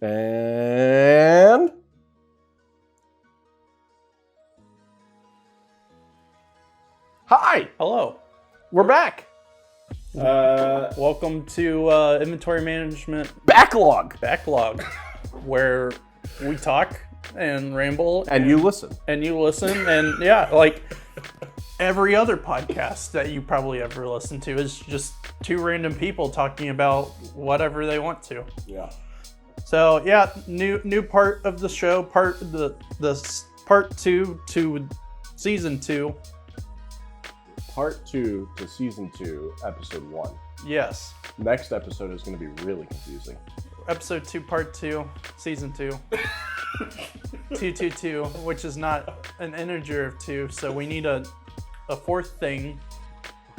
And hi, hello. We're back. Welcome to Inventory Management Backlog, where we talk and ramble, and you listen, and yeah, like every other podcast that you probably ever listen to is just two random people talking about whatever they want to. Yeah. So yeah, new part of the show, part 2 to season 2. Part 2 to season 2, episode 1. Yes. Next episode is going to be really confusing. Episode 2, part 2, season 2. 222, which is not an integer of 2, so we need a fourth thing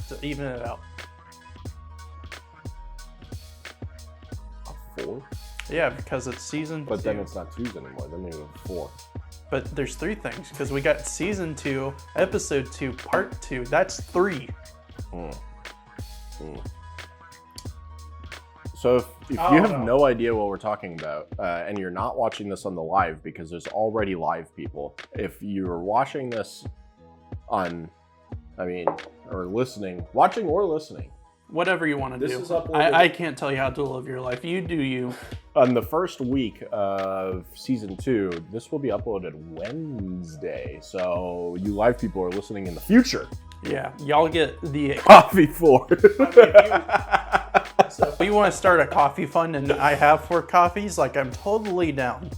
to even it out. A 4? Yeah, because it's season 2. But then it's not 2s anymore, then you have 4. But there's 3 things, because we got season 2, episode 2, part 2. That's 3. So if you have no idea what we're talking about, and you're not watching this on the live, because there's already live people, if you're watching this on, or listening, watching or listening. Whatever you want to do. This is uploaded. I can't tell you how to live your life. You do you. On the first week of season 2, this will be uploaded Wednesday. So you live people are listening in the future. Yeah, y'all get the Coffee for. So if we want to start a coffee fund and I have 4 coffees, like I'm totally down.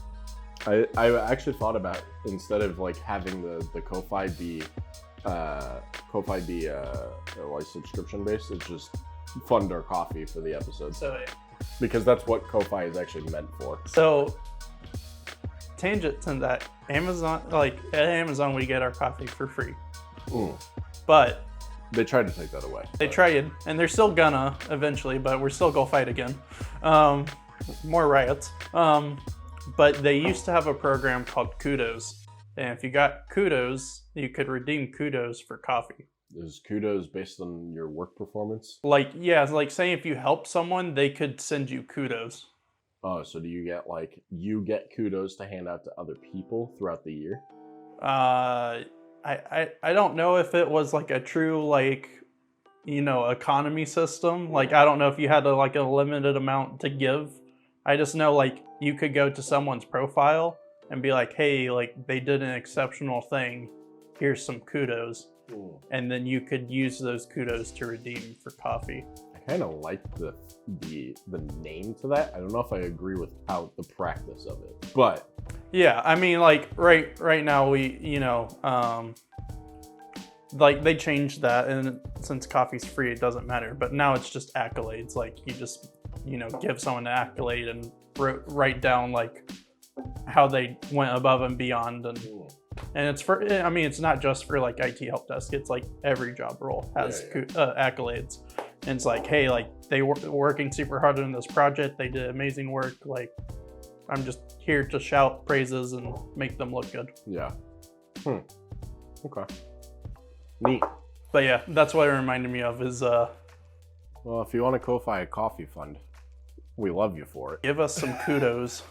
I actually thought about, instead of like having the Ko-Fi be like subscription based, it's just fund our coffee for the episode. So because that's what Ko-Fi is actually meant for. So tangent to that, Amazon, like at Amazon we get our coffee for free. But they tried to take that away. They tried, and they're still gonna eventually, but we're still gonna fight again. More riots. But they used to have a program called Kudos. And if you got Kudos, you could redeem Kudos for coffee. Is Kudos based on your work performance? Like, yeah, it's like saying if you help someone, they could send you Kudos. Oh, so do you get Kudos to hand out to other people throughout the year? I don't know if it was like a true, like, economy system. Like, I don't know if you had a limited amount to give. I just know, like, you could go to someone's profile and be like, hey, like, they did an exceptional thing. Here's some Kudos. And then you could use those Kudos to redeem for coffee. I kind of like the name to that. I don't know if I agree with the practice of it, but yeah, like right now we, like they changed that, and since coffee's free, it doesn't matter. But now it's just accolades. Like you just, give someone an accolade and write down like how they went above and beyond, and it's for. It's not just for like IT help desk. It's like every job role has accolades, and it's like, hey, like they were working super hard on this project. They did amazing work. Like I'm just here to shout praises and make them look good. Yeah. Okay. Neat. But yeah, that's what it reminded me of is well, if you want to Ko-Fi a coffee fund, we love you for it. Give us some Kudos.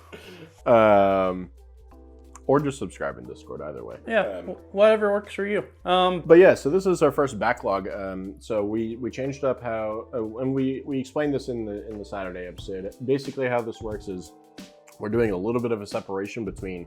Or just subscribe in Discord, either way. Yeah, whatever works for you. But yeah, so this is our first backlog. So we changed up how, and we explained this in the Saturday episode. Basically, how this works is we're doing a little bit of a separation between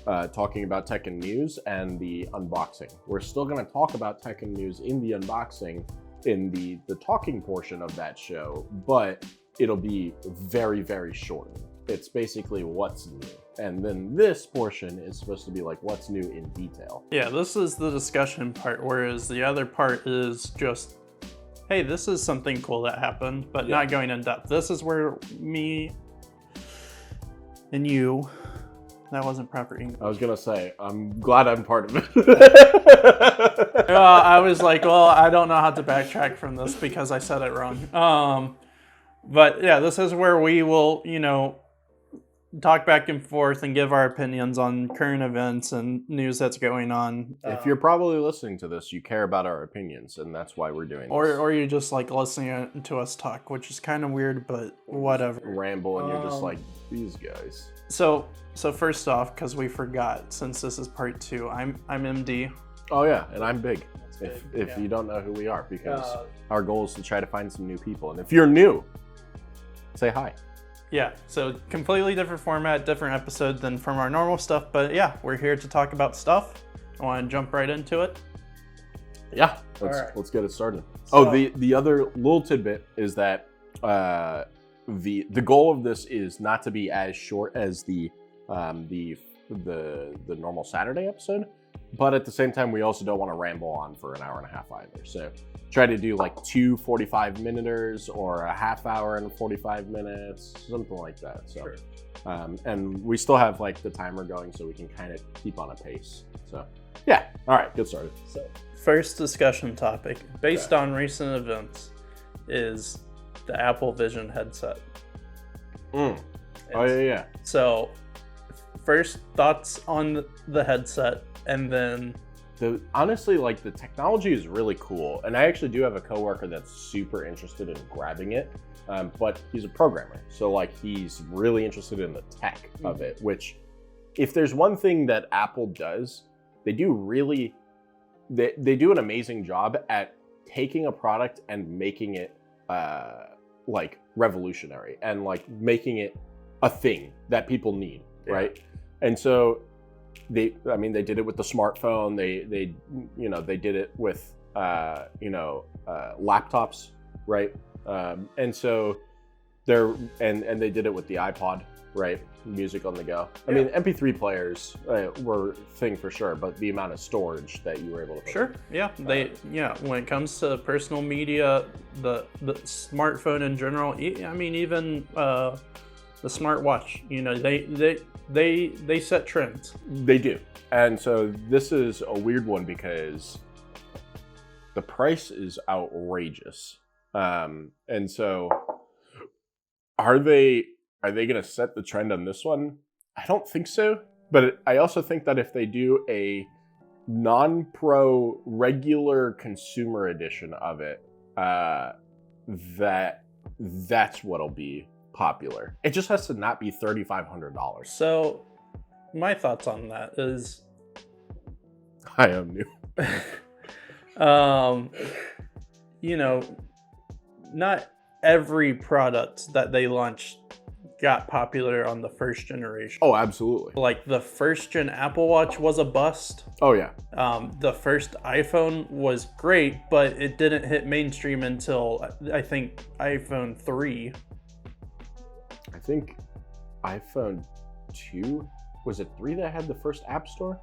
talking about tech and news and the unboxing. We're still going to talk about tech and news in the unboxing in the talking portion of that show, but it'll be very, very short. It's basically what's new. And then this portion is supposed to be like what's new in detail. Yeah, this is the discussion part, whereas the other part is just, hey, this is something cool that happened, but not going in depth. This is where me and you, that wasn't proper English. I was going to say, I'm glad I'm part of it. I was like, well, I don't know how to backtrack from this because I said it wrong. But yeah, this is where we will, talk back and forth and give our opinions on current events and news that's going on. If you're probably listening to this, you care about our opinions, and that's why we're doing this. Or you're just like listening to us talk, which is kind of weird, but whatever. Ramble, and you're just like these guys. So first off, because we forgot, since this is part 2, I'm MD. Oh yeah, and I'm Big. That's If big, you don't know who we are, because our goal is to try to find some new people, and if you're new, say hi. Yeah, so completely different format, different episode than from our normal stuff, but yeah, we're here to talk about stuff. I want to jump right into it. Yeah, let's get it started. So, the other little tidbit is that the goal of this is not to be as short as the normal Saturday episode, but at the same time we also don't want to ramble on for an hour and a half either. So try to do like 2 45-minuters or a half hour and 45 minutes, something like that. So Sure. And we still have like the timer going so we can kind of keep on a pace. So yeah, all right, get started. So first discussion topic, based on recent events, is the Apple Vision headset. Oh yeah. So first thoughts on the headset, and then Honestly, like, the technology is really cool, and I actually do have a coworker that's super interested in grabbing it, but he's a programmer, so like he's really interested in the tech of it. Which, if there's one thing that Apple does, they do an amazing job at taking a product and making it like revolutionary and like making it a thing that people need, right? And so they did it with the smartphone. They did it with laptops, right? And so and they did it with the iPod, right? Music on the go. I mean, MP3 players were a thing for sure, but the amount of storage that you were able to put Sure. Yeah. When it comes to personal media, the smartphone in general, I mean, even the smartwatch, they set trends. They do. And so this is a weird one because the price is outrageous. And so are they going to set the trend on this one? I don't think so. But I also think that if they do a non-pro regular consumer edition of it, that's what'll be popular. It just has to not be $3,500. So my thoughts on that is, I am new. Not every product that they launched got popular on the first generation. Oh, absolutely. Like the first gen Apple Watch was a bust. Oh yeah. The first iPhone was great, but it didn't hit mainstream until I think iPhone 3. I think iPhone 2, was it 3 that had the first App Store?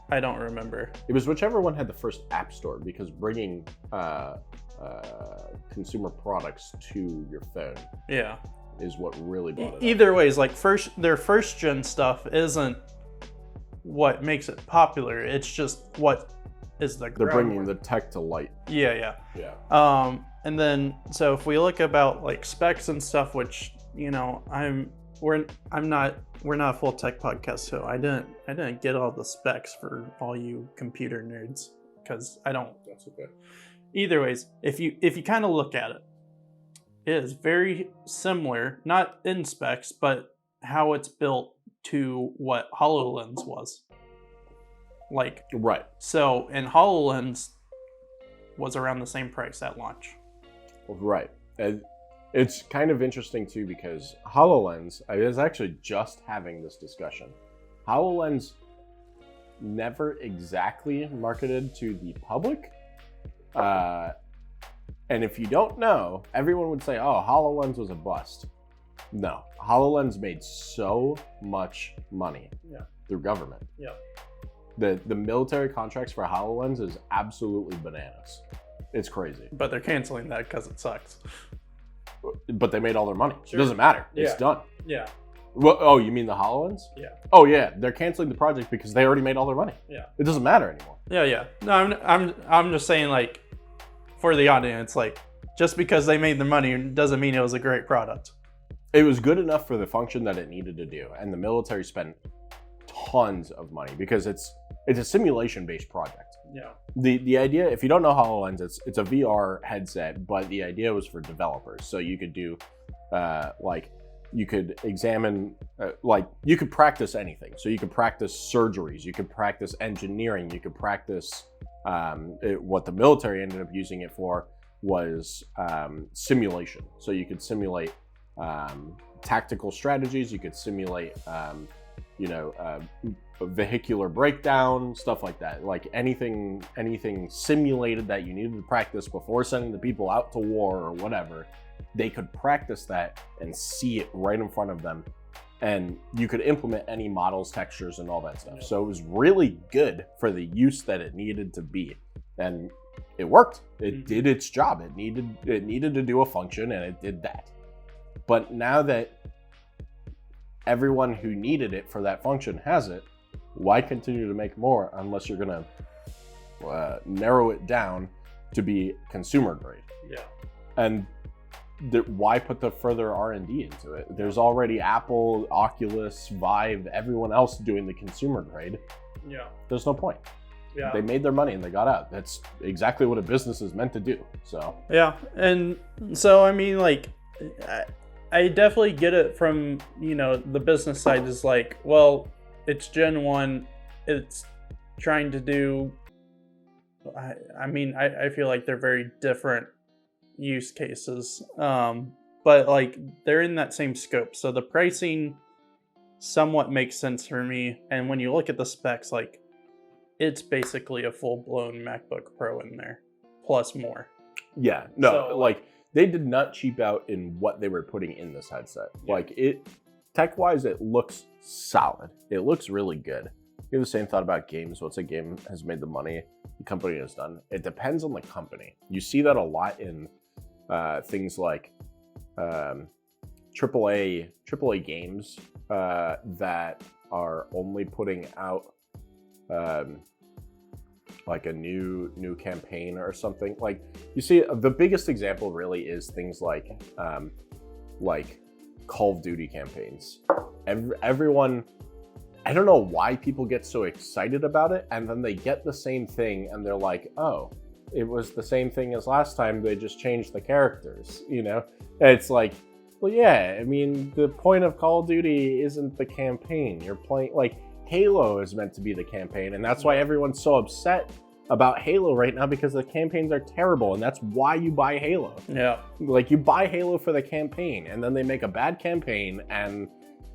I don't remember. It was whichever one had the first App Store, because bringing consumer products to your phone is what really brought it Either way, like their first gen stuff isn't what makes it popular. It's just what is the They're bringing the tech to light. Yeah. And then so if we look about like specs and stuff, which we're not a full tech podcast, so I didn't get all the specs for all you computer nerds, because I don't. That's okay. Either ways, if you kind of look at it, it is very similar, not in specs, but how it's built to what HoloLens was. Like, right. So, and HoloLens was around the same price at launch. Right. And it's kind of interesting too, because HoloLens, I was actually just having this discussion. HoloLens never exactly marketed to the public. And if you don't know, everyone would say, oh, HoloLens was a bust. No, HoloLens made so much money through government. Yeah. The military contracts for HoloLens is absolutely bananas. It's crazy. But they're canceling that because it sucks. But they made all their money. Sure. It doesn't matter. Yeah. It's done. Yeah. Well, oh, you mean the HoloLens? Yeah. Oh yeah, they're canceling the project because they already made all their money. Yeah. It doesn't matter anymore. Yeah. No, I'm just saying, like, for the audience, like, just because they made the money doesn't mean it was a great product. It was good enough for the function that it needed to do, and the military spent tons of money because it's a simulation-based project. Yeah. The idea, if you don't know HoloLens, it's a VR headset, but the idea was for developers, so you could do like you could examine, like you could practice anything. So you could practice surgeries, you could practice engineering, you could practice what the military ended up using it for was simulation. So you could simulate tactical strategies, you could simulate vehicular breakdown, stuff like that. Like anything simulated that you needed to practice before sending the people out to war or whatever, they could practice that and see it right in front of them. And you could implement any models, textures, and all that stuff. So it was really good for the use that it needed to be. And it worked. It did its job. It needed to do a function, and it did that. But now that everyone who needed it for that function has it, why continue to make more unless you're going to narrow it down to be consumer grade? Yeah. And why put the further R&D into it? There's already Apple, Oculus, Vive, everyone else doing the consumer grade. Yeah. There's no point. Yeah. They made their money and they got out. That's exactly what a business is meant to do. So yeah, and so I mean, like, I definitely get it from the business side is like, well, it's Gen 1, it's trying to do. I feel like they're very different use cases, but like they're in that same scope, so the pricing somewhat makes sense for me. And when you look at the specs, like, it's basically a full-blown MacBook Pro in there plus more. Yeah, no, so, like they did not cheap out in what they were putting in this headset. Yeah. Like it tech-wise, it looks solid. It looks really good. You have the same thought about games. Once a game has made the money the company has done, it depends on the company. You see that a lot in things like AAA games that are only putting out like a new campaign or something. Like you see, the biggest example really is things like Call of Duty campaigns. Everyone, I don't know why people get so excited about it, and then they get the same thing and they're like, oh, it was the same thing as last time, they just changed the characters, And it's like, well, yeah, I mean, the point of Call of Duty isn't the campaign. You're playing, like, Halo is meant to be the campaign, and that's why everyone's so upset about Halo right now, because the campaigns are terrible, and that's why you buy Halo. Yeah. Like, you buy Halo for the campaign, and then they make a bad campaign, and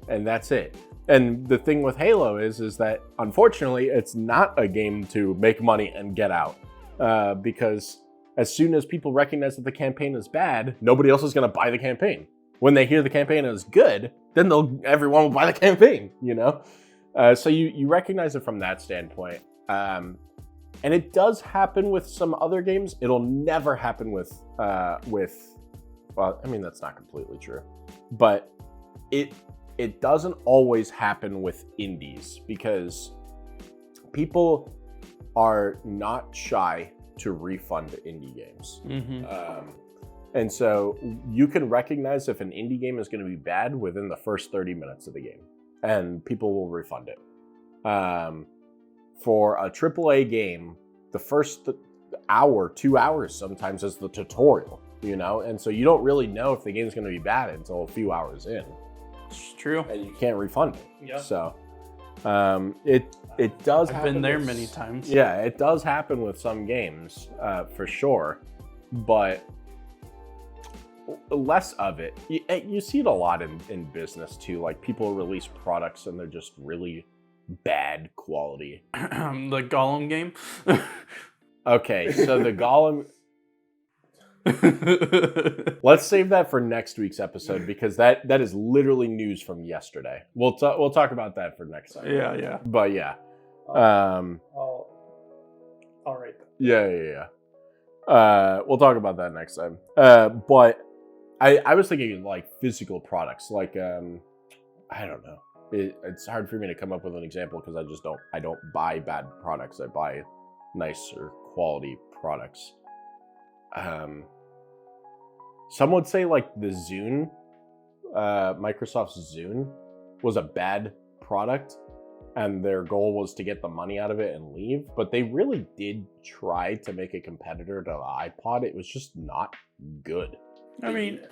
that's it. And the thing with Halo is that, unfortunately, it's not a game to make money and get out. Because as soon as people recognize that the campaign is bad, nobody else is going to buy the campaign. When they hear the campaign is good, then everyone will buy the campaign, So you recognize it from that standpoint. And it does happen with some other games. It'll never happen with well, I mean, that's not completely true. But it doesn't always happen with indies, because people are not shy to refund indie games. And so you can recognize if an indie game is going to be bad within the first 30 minutes of the game, and people will refund it. For a AAA game, the first hour, 2 hours sometimes is the tutorial, and so you don't really know if the game's going to be bad until a few hours in. It's true. And you can't refund it. Yeah. So it does happen. I've been there many times. Yeah, it does happen with some games, for sure. But less of it. You see it a lot in business too. Like, people release products and they're just really bad quality. The Gollum game? Okay, so the Gollum... Let's save that for next week's episode, because that is literally news from yesterday. We'll talk about that for next time. Yeah. But yeah, I'll write that. Yeah. We'll talk about that next time. But I was thinking like physical products, like I don't know. It's hard for me to come up with an example because I don't buy bad products. I buy nicer quality products. Some would say like the Zune, Microsoft's Zune, was a bad product, and their goal was to get the money out of it and leave. But they really did try to make a competitor to the iPod. It was just not good. I mean,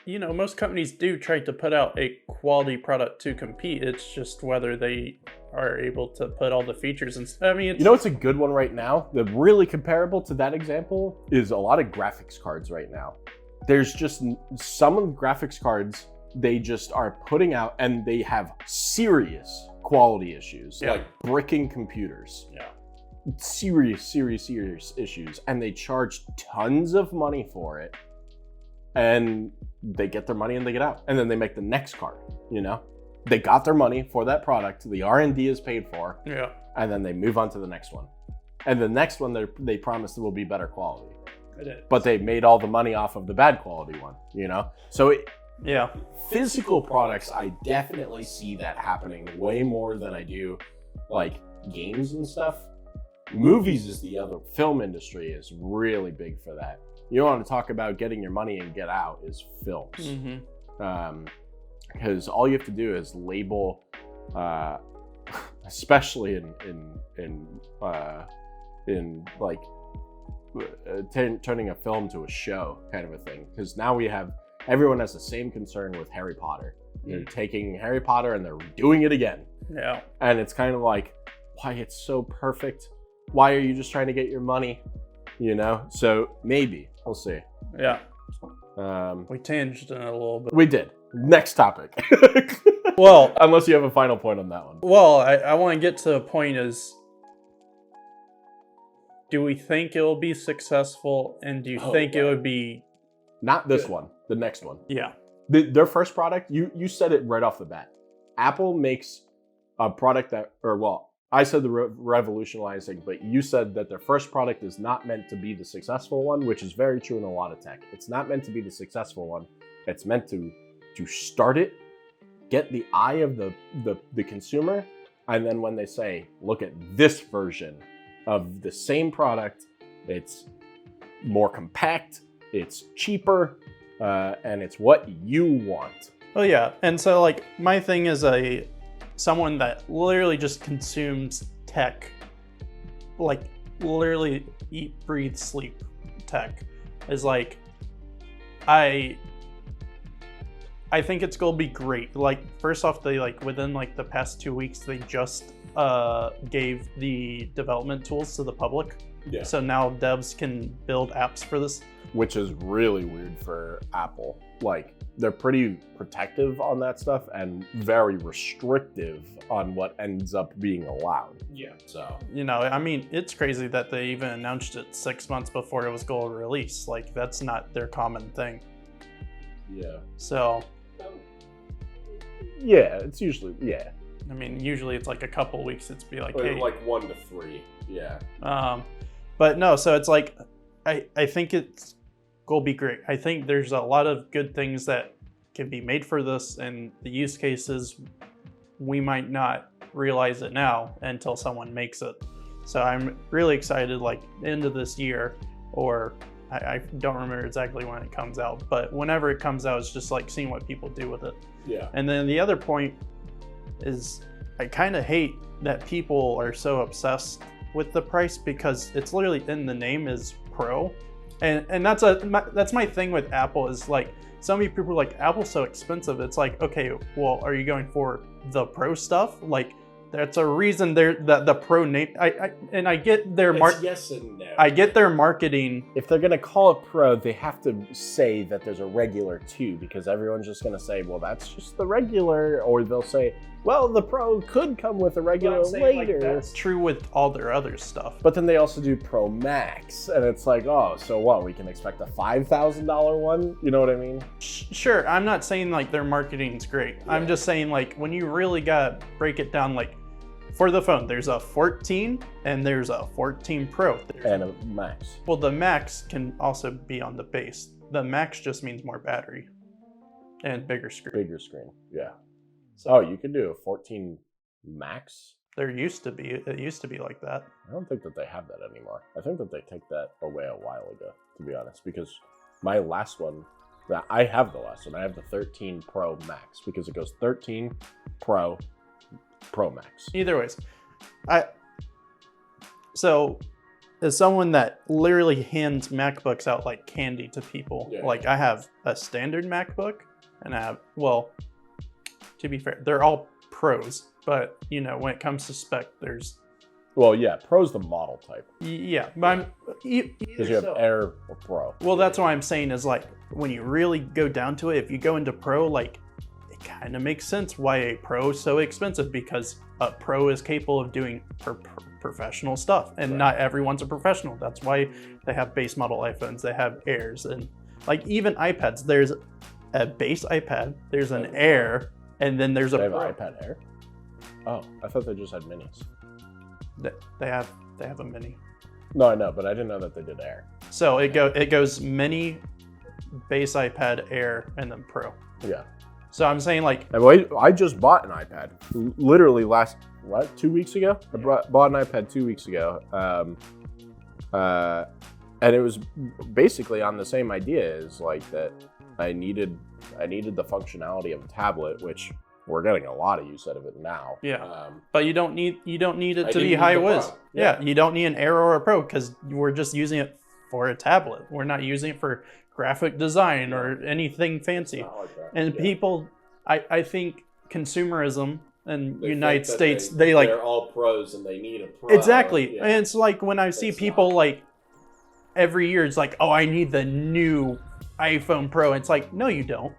most companies do try to put out a quality product to compete. It's just whether they are able to put all the features and stuff. I mean, it's a good one right now. The really comparable to that example is a lot of graphics cards right now. There's just some of the graphics cards they just are putting out, and they have serious quality issues, like bricking computers. Yeah. Serious issues, and they charge tons of money for it, and they get their money and they get out, and then they make the next card. They got their money for that product, the R&D is paid for, and then they move on to the next one, and the next one they promised will be better quality. It is. But they made all the money off of the bad quality one. So physical products, I definitely see that happening way more than I do like games and stuff. Movies is the other. Film industry is really big for that. You want to talk about getting your money and get out is films. Mm-hmm. Because all you have to do is label, especially in like turning a film to a show kind of a thing. Because now everyone has the same concern with Harry Potter. They're taking Harry Potter and they're doing it again. Yeah. And it's kind of like, why it's so perfect? Why are you just trying to get your money? So maybe we'll see. Yeah. We tanged in it a little bit. We did. Next topic. Well, unless you have a final point on that one. Well, I want to get to the point is, do we think it will be successful, and do you think it would be... Not this one, the next one. Yeah. Their first product, you said it right off the bat. Apple makes a product I said the revolutionizing, but you said that their first product is not meant to be the successful one, which is very true in a lot of tech. It's not meant to be the successful one. It's meant to start it, get the eye of the consumer, and then when they say, look at this version of the same product, it's more compact, it's cheaper, and it's what you want. Oh yeah, and so like my thing is someone that literally just consumes tech, like literally eat, breathe, sleep tech, is like, I think it's gonna be great. Like, first off, they within the past 2 weeks, they just gave the development tools to the public. Yeah. So now devs can build apps for this. Which is really weird for Apple. They're pretty protective on that stuff and very restrictive on what ends up being allowed. Yeah. So, I mean, it's crazy that they even announced it 6 months before it was going to release. That's not their common thing. Yeah. So. Yeah, it's usually, yeah. I mean, usually it's a couple weeks. It's be hey. 1 to 3, yeah. But no, so it's I think it's gonna be great. I think there's a lot of good things that can be made for this, and the use cases, we might not realize it now until someone makes it. So I'm really excited, end of this year, or I don't remember exactly when it comes out, but whenever it comes out, it's just seeing what people do with it. Yeah. And then the other point is, I kind of hate that people are so obsessed with the price, because it's literally in the name is Pro, and that's my thing with Apple is so many people are Apple's so expensive. It's okay, well, are you going for the Pro stuff? That's a reason that the Pro name. I get their yes and no. I get their marketing. If they're gonna call it Pro, they have to say that there's a regular too, because everyone's just gonna say, well, that's just the regular, or they'll say, well, the Pro could come with a regular later. That's true with all their other stuff. But then they also do Pro Max, and it's oh, so what? We can expect a $5,000 one? You know what I mean? Sure. I'm not saying their marketing's great. Yeah. I'm just saying when you really gotta break it down, for the phone, there's a 14 and there's a 14 Pro. And a Max. Well, the Max can also be on the base. The Max just means more battery and bigger screen. Bigger screen, yeah. So you can do a 14 Max? It used to be like that. I don't think that they have that anymore. I think that they took that away a while ago, to be honest, because my last one, I have the last one, I have the 13 Pro Max, because it goes 13 Pro, Pro Max. Either ways, so as someone that literally hands MacBooks out like candy to people, Yeah. like I have a standard MacBook and I have, well, to be fair, they're all pros, but you know, when it comes to spec, there's, Well, yeah, Pro's the model type. yeah, but I'm, Because you have Air or Pro. well, that's what I'm saying is like, when you really go down to it, if you go into Pro, like, it kind of makes sense why a Pro is so expensive, because a Pro is capable of doing professional stuff, and Right. not everyone's a professional. That's why they have base model iPhones, they have Airs, and like even iPads, there's a base iPad, there's an Air, and then there's They a have Pro. an iPad Air? Oh, I thought they just had minis. They have a mini. No, I know, but I didn't know that they did Air. So it goes mini, base iPad, Air, and then Pro. Yeah. So I'm saying like, And wait, I just bought an iPad. Literally 2 weeks ago? I bought an iPad 2 weeks ago. And it was basically on the same idea as like that I needed the functionality of a tablet, which we're getting a lot of use out of it now. yeah. But you don't need it I to be didn't need high the whiz. Pro. Yeah, you don't need an Air or a Pro, because we're just using it for a tablet. We're not using it for graphic design or anything fancy. Not like that. And Yeah. people, I think consumerism in They United think that States, they like they're all pros and they need a Pro. exactly. Yeah. And it's like when I see It's people not. like every year, it's like, oh, I need the new iPhone Pro. It's like, no, you don't.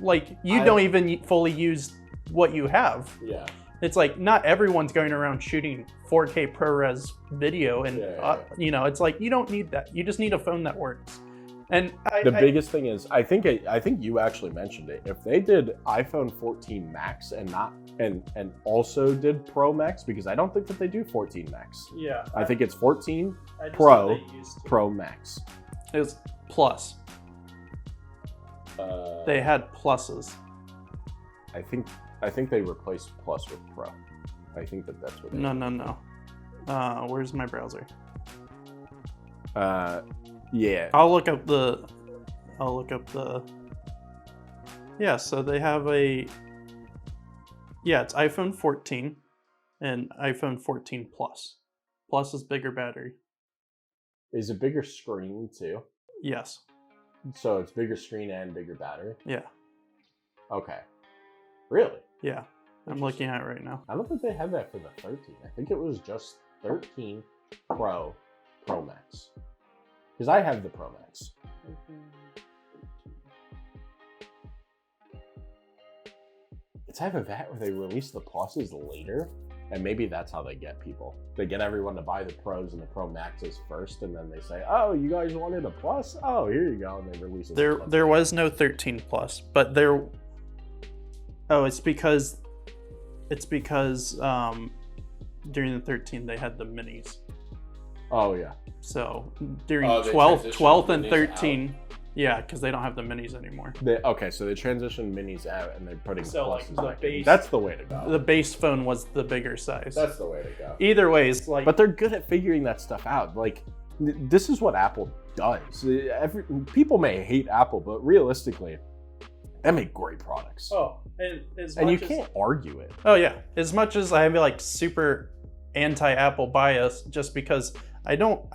Like you don't even fully use what you have. Yeah. It's like not everyone's going around shooting 4K ProRes video, and Yeah. you know, it's like you don't need that. You just need a phone that works. And The biggest thing is, I think you actually mentioned it. If they did iPhone 14 Max and not and also did Pro Max, because I don't think that they do 14 Max. yeah, I think it's 14 I just Pro, thought they used to. Pro Max. It was Plus. They had pluses. I think they replaced Plus with Pro. I think that's what. No. Where's my browser? Yeah. I'll look up the. Yeah, so they have a. Yeah, it's iPhone 14 and iPhone 14 Plus. Plus is bigger battery. Is a bigger screen too? Yes. So it's bigger screen and bigger battery. Yeah. Okay. Really? Yeah. I'm looking at it right now. I don't think they had that for the 13. I think it was just 13 Pro Max. Because I have the Pro Max. It's either that or they release the pluses later, and maybe that's how they get people. They get everyone to buy the Pros and the Pro Maxes first, and then they say, "Oh, you guys wanted a Plus? Oh, here you go," and they release it. There was no 13 Plus, but there. Oh, it's because during the 13 they had the minis. Oh yeah. So during Oh, they 12th transitioned and minis 13, yeah, because they don't have the minis anymore. So they transitioned minis out and they're putting So, like, pluses the back in. base- That's the way to go. The base phone was the bigger size. That's the way to go. Either way, it's like. But they're good at figuring that stuff out. Like, this is what Apple does. People may hate Apple, but realistically, they make great products. Oh, and you can't argue it. Oh yeah, as much as I have like super anti-Apple bias, just because I don't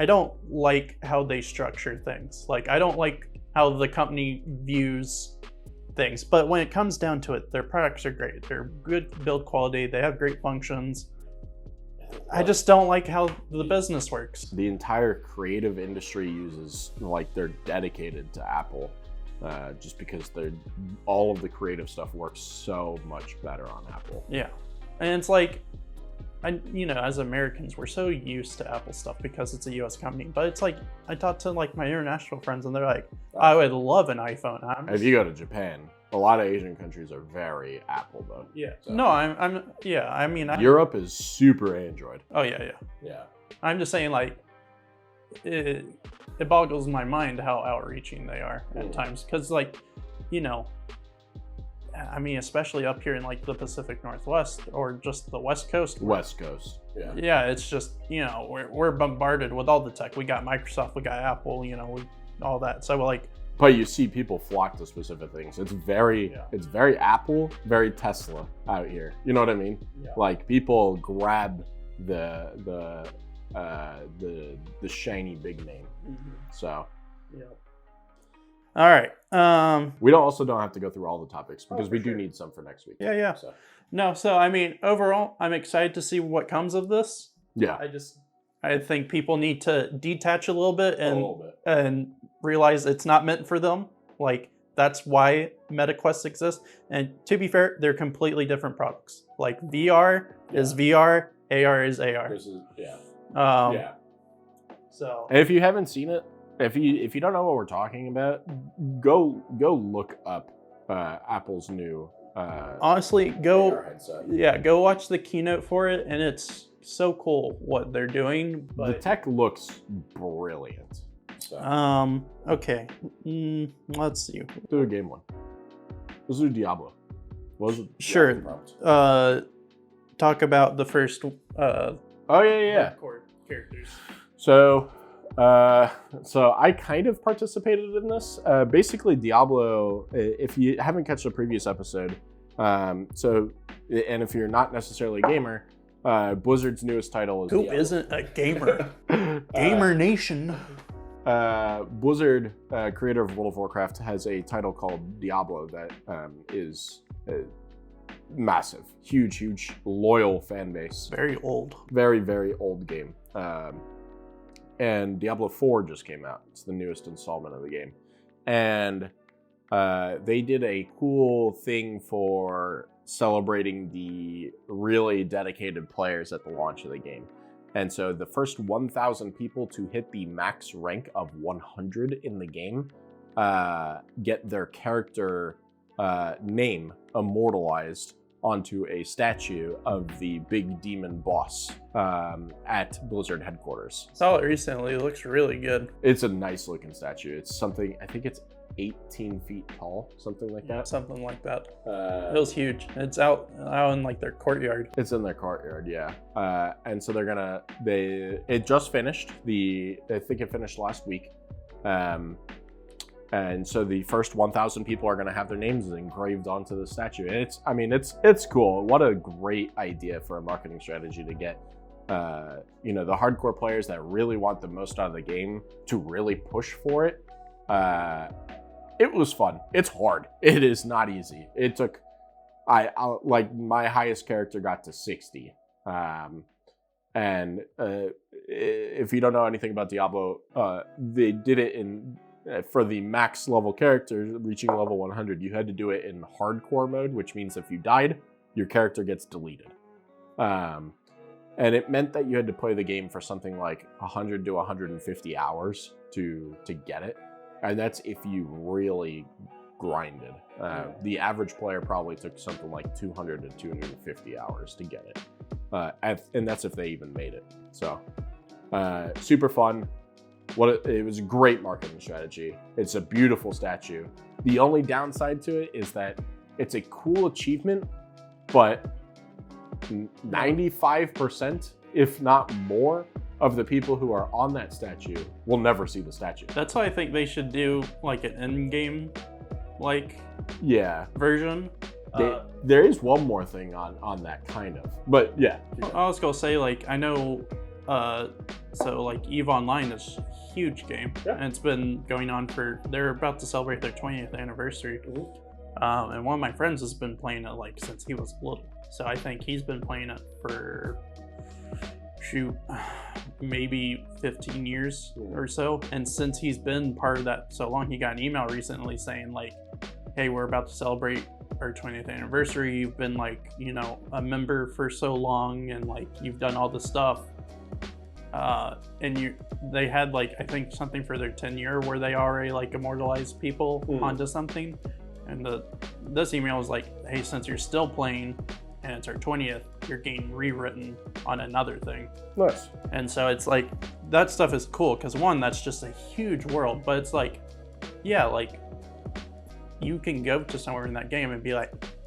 like how they structure things. Like I don't like how the company views things. But when it comes down to it, their products are great. They're good build quality. They have great functions. I just don't like how the business works. The entire creative industry uses, like, they're dedicated to Apple, just because all of the creative stuff works so much better on Apple. Yeah, and it's like, as Americans, we're so used to Apple stuff because it's a U.S. company. But it's like I talk to like my international friends, and they're like, "I would love an iPhone." If you go to Japan, a lot of Asian countries are very Apple though. Yeah. So. No, I mean, Europe is super Android. Oh yeah. Yeah. I'm just saying, like, it boggles my mind how outreaching they are at times, because like, I mean, especially up here in like the Pacific Northwest or just the West Coast. West Coast. Yeah. Yeah, it's just, we're bombarded with all the tech. We got Microsoft, we got Apple, all that. So like, but you see people flock to specific things. It's very Apple, very Tesla out here. You know what I mean? Yeah. Like people grab the the shiny big name. So yeah. All right. We don't have to go through all the topics because we do need some for next week. Yeah. So. No, so I mean, overall, I'm excited to see what comes of this. Yeah. I think people need to detach a little bit and realize it's not meant for them. Like, that's why MetaQuest exists. And to be fair, they're completely different products. Like, VR is VR, AR is AR. This is, So, and if you haven't seen it, if you don't know what we're talking about, go look up Apple's new honestly, AR headset. go watch the keynote for it, and it's so cool what they're doing. But the tech looks brilliant. So. Okay. Let's see. Do a game one. Let's do Diablo. What was it? Sure. Talk about the first. Hardcore characters. So I kind of participated in this. Basically, Diablo. If you haven't catch the previous episode, and if you're not necessarily a gamer, Blizzard's newest title is. Who Diablo. isn't a gamer? Gamer Nation. Blizzard, creator of World of Warcraft, has a title called Diablo that is massive, huge, loyal fan base. Very old. Very, very old game. And Diablo 4 just came out. It's the newest installment of the game. And they did a cool thing for celebrating the really dedicated players at the launch of the game. And so the first 1,000 people to hit the max rank of 100 in the game get their character name immortalized onto a statue of the big demon boss at Blizzard headquarters. Saw it recently. It looks really good. It's a nice looking statue. It's something, I think it's 18 feet tall, something like that. Something like that. It was huge. It's out in like their courtyard. It's in their courtyard, yeah. And so it just finished. I think it finished last week. And so the first 1,000 people are going to have their names engraved onto the statue. And it's cool. What a great idea for a marketing strategy to get, the hardcore players that really want the most out of the game to really push for it. It was fun. It's hard. It is not easy. It took, my highest character got to 60. And if you don't know anything about Diablo, they did it for the max level characters reaching level 100, you had to do it in hardcore mode, which means if you died, your character gets deleted. And it meant that you had to play the game for something like 100 to 150 hours to get it. And that's if you really grinded. The average player probably took something like 200 to 250 hours to get it. And that's if they even made it. So super fun. It was a great marketing strategy. It's a beautiful statue. The only downside to it is that it's a cool achievement, but 95%, if not more, of the people who are on that statue will never see the statue. That's why I think they should do like an in-game version. There is one more thing on that kind of, but yeah. I was gonna say, I know, EVE Online is a huge game, and it's been going on they're about to celebrate their 20th anniversary. Mm-hmm. And one of my friends has been playing it since he was little. So I think he's been playing it for, maybe 15 years or so. And since he's been part of that so long, he got an email recently saying hey, we're about to celebrate our 20th anniversary. You've been a member for so long, and you've done all this stuff. And they had I think something for their 10-year where they already immortalized people onto something. And this email was hey, since you're still playing and it's our 20th, you're getting rewritten on another thing. Nice. And so it's that stuff is cool because one, that's just a huge world, but it's you can go to somewhere in that game and be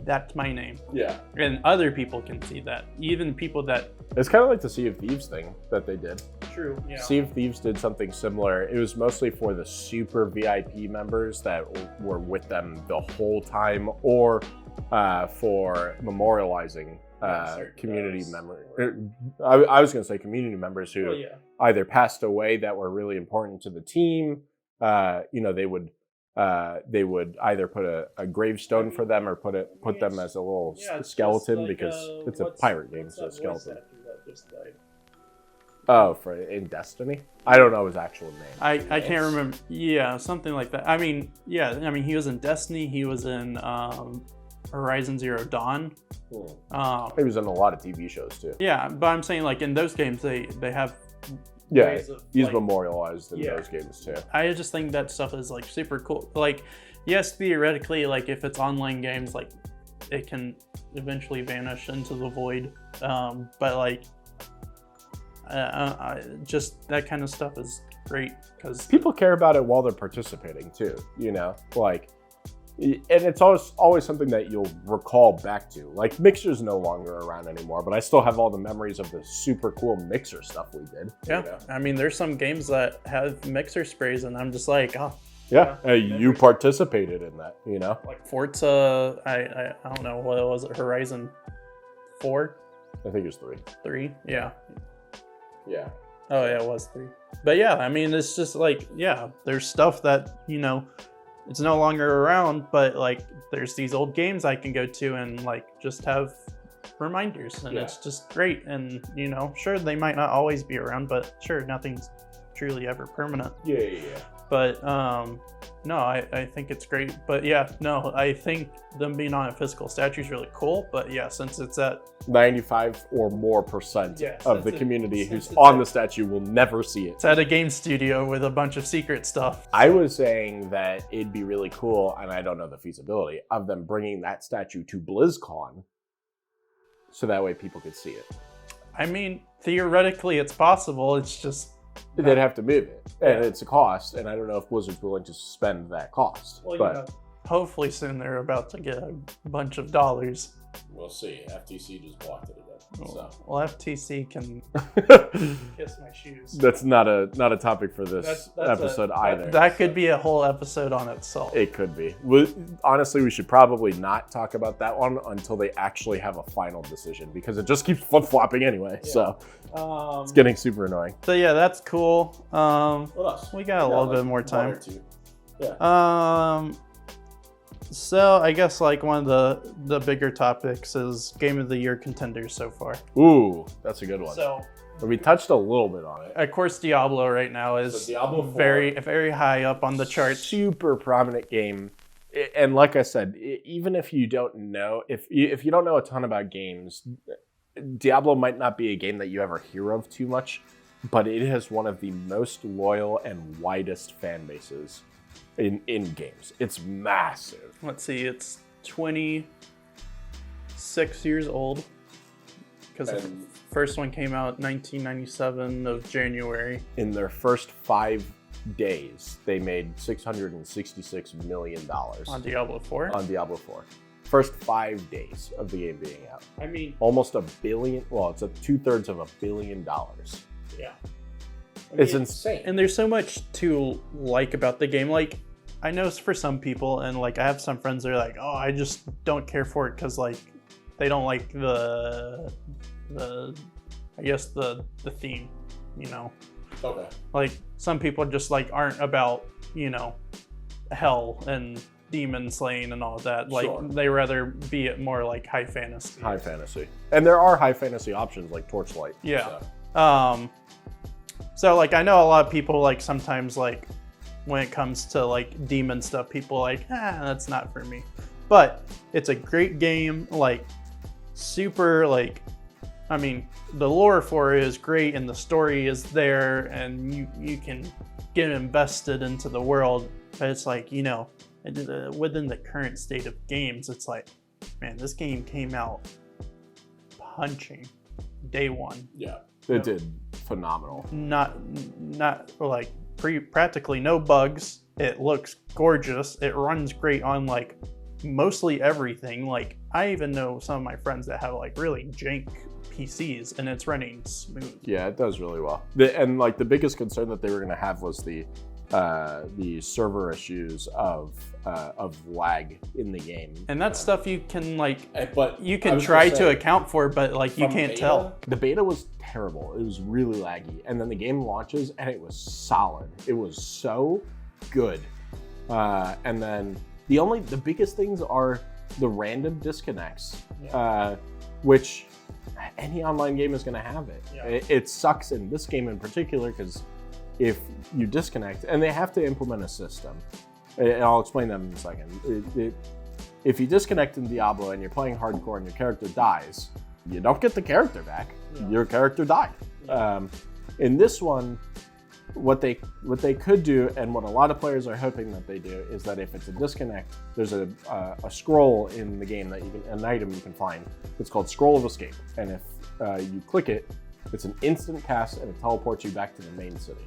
that's my name. Yeah. And other people can see that. Even people that... It's kind of like the Sea of Thieves thing that they did. True, yeah. Sea of Thieves did something similar. It was mostly for the super VIP members that were with them the whole time, or for memorializing community does. memory. I was going to say community members who Well, yeah. either passed away that were really important to the team. They would either put a gravestone for them or put them as a little skeleton like, because it's a pirate game, so what's that skeleton. voice actor that just died? Oh, in Destiny? I don't know his actual name. I can't remember. Yeah, something like that. I mean, yeah. I mean, he was in Destiny. He was in Horizon Zero Dawn. He was in a lot of TV shows too. Yeah, but I'm saying like in those games they have. Yeah, ways of, he's like, memorialized in those games too. I just think that stuff is like super cool. Like, yes, theoretically, like if it's online games, like it can eventually vanish into the void. But like, just that kind of stuff is great because people care about it while they're participating too. Like, and it's always something that you'll recall back to. Like, Mixer's no longer around anymore, but I still have all the memories of the super cool Mixer stuff we did. Yeah, I mean, there's some games that have Mixer sprays, and I'm just like, oh. Yeah, you participated in that, Like Forza, I don't know, what was it, Horizon 4? I think it was 3. 3? Yeah. Yeah. Oh, yeah, it was 3. But yeah, I mean, it's just like, yeah, there's stuff that, it's no longer around, but like there's these old games I can go to and like just have reminders, and it's just great. And sure, they might not always be around, but sure, nothing's truly ever permanent. Yeah. But no, I think it's great. But yeah, no, I think them being on a physical statue is really cool. But yeah, since it's at 95 or more percent of the community who's it's on the statue will never see it. It's at a game studio with a bunch of secret stuff. I was saying that it'd be really cool, and I don't know the feasibility of them bringing that statue to BlizzCon, so that way people could see it. I mean, theoretically, it's possible. It's just they'd have to move it, and it's a cost, and I don't know if Blizzard's willing to spend that cost. Well, but hopefully soon they're about to get a bunch of dollars. We'll see. FTC just blocked it again. So. Well, FTC can kiss my shoes. That's not a topic for this episode either. That could be a whole episode on itself. It could be. Honestly, we should probably not talk about that one until they actually have a final decision, because it just keeps flip-flopping anyway. Yeah. So it's getting super annoying. So yeah, that's cool. What else? We got a little bit more time. 1 or 2. Yeah. So I guess like one of the bigger topics is Game of the Year contenders so far. Ooh, that's a good one. So we touched a little bit on it. Of course, Diablo right now is Diablo 4, very high up on the charts. Super prominent game. And like I said, even if you don't know, if you don't know a ton about games, Diablo might not be a game that you ever hear of too much, but it has one of the most loyal and widest fan bases in games. It's massive. Let's see, it's 26 years old, because the first one came out 1997 of January. In their first 5 days, they made $666 million on Diablo 4. On Diablo 4. First 5 days of the game being out. I mean, almost $1 billion. Well, it's 2/3 of $1 billion. Yeah. It's insane. And there's so much to like about the game. Like, I know for some people, and like I have some friends that are like, oh, I just don't care for it because like they don't like the I guess the theme, Okay. Like some people just like aren't about, hell and demon slaying and all that. Like they rather be it more like high fantasy. High fantasy. And there are high fantasy options like Torchlight. Yeah. So like I know a lot of people like sometimes like when it comes to like demon stuff, people like, that's not for me. But it's a great game, like super like, I mean, the lore for it is great and the story is there and you can get invested into the world. But it's like, within the current state of games, it's like, man, this game came out punching day one. Yeah, it did phenomenal. Not like practically no bugs. It looks gorgeous. It runs great on like mostly everything. Like I even know some of my friends that have like really jank PCs and it's running smooth. Yeah, it does really well. And like the biggest concern that they were going to have was the the server issues of lag in the game. And that's stuff you can But you can try to account for, but like you can't tell. The beta was terrible. It was really laggy, and then the game launches and it was solid. It was so good. And then the biggest things are the random disconnects, which any online game is going to have it. Yeah. It sucks in this game in particular because if you disconnect, and they have to implement a system, and I'll explain that in a second. If you disconnect in Diablo and you're playing hardcore and your character dies, you don't get the character back. Yeah. Your character died. Yeah. In this one, what they could do, and what a lot of players are hoping that they do, is that if it's a disconnect, there's a scroll in the game that an item you can find. It's called Scroll of Escape, and if you click it, it's an instant cast and it teleports you back to the main city,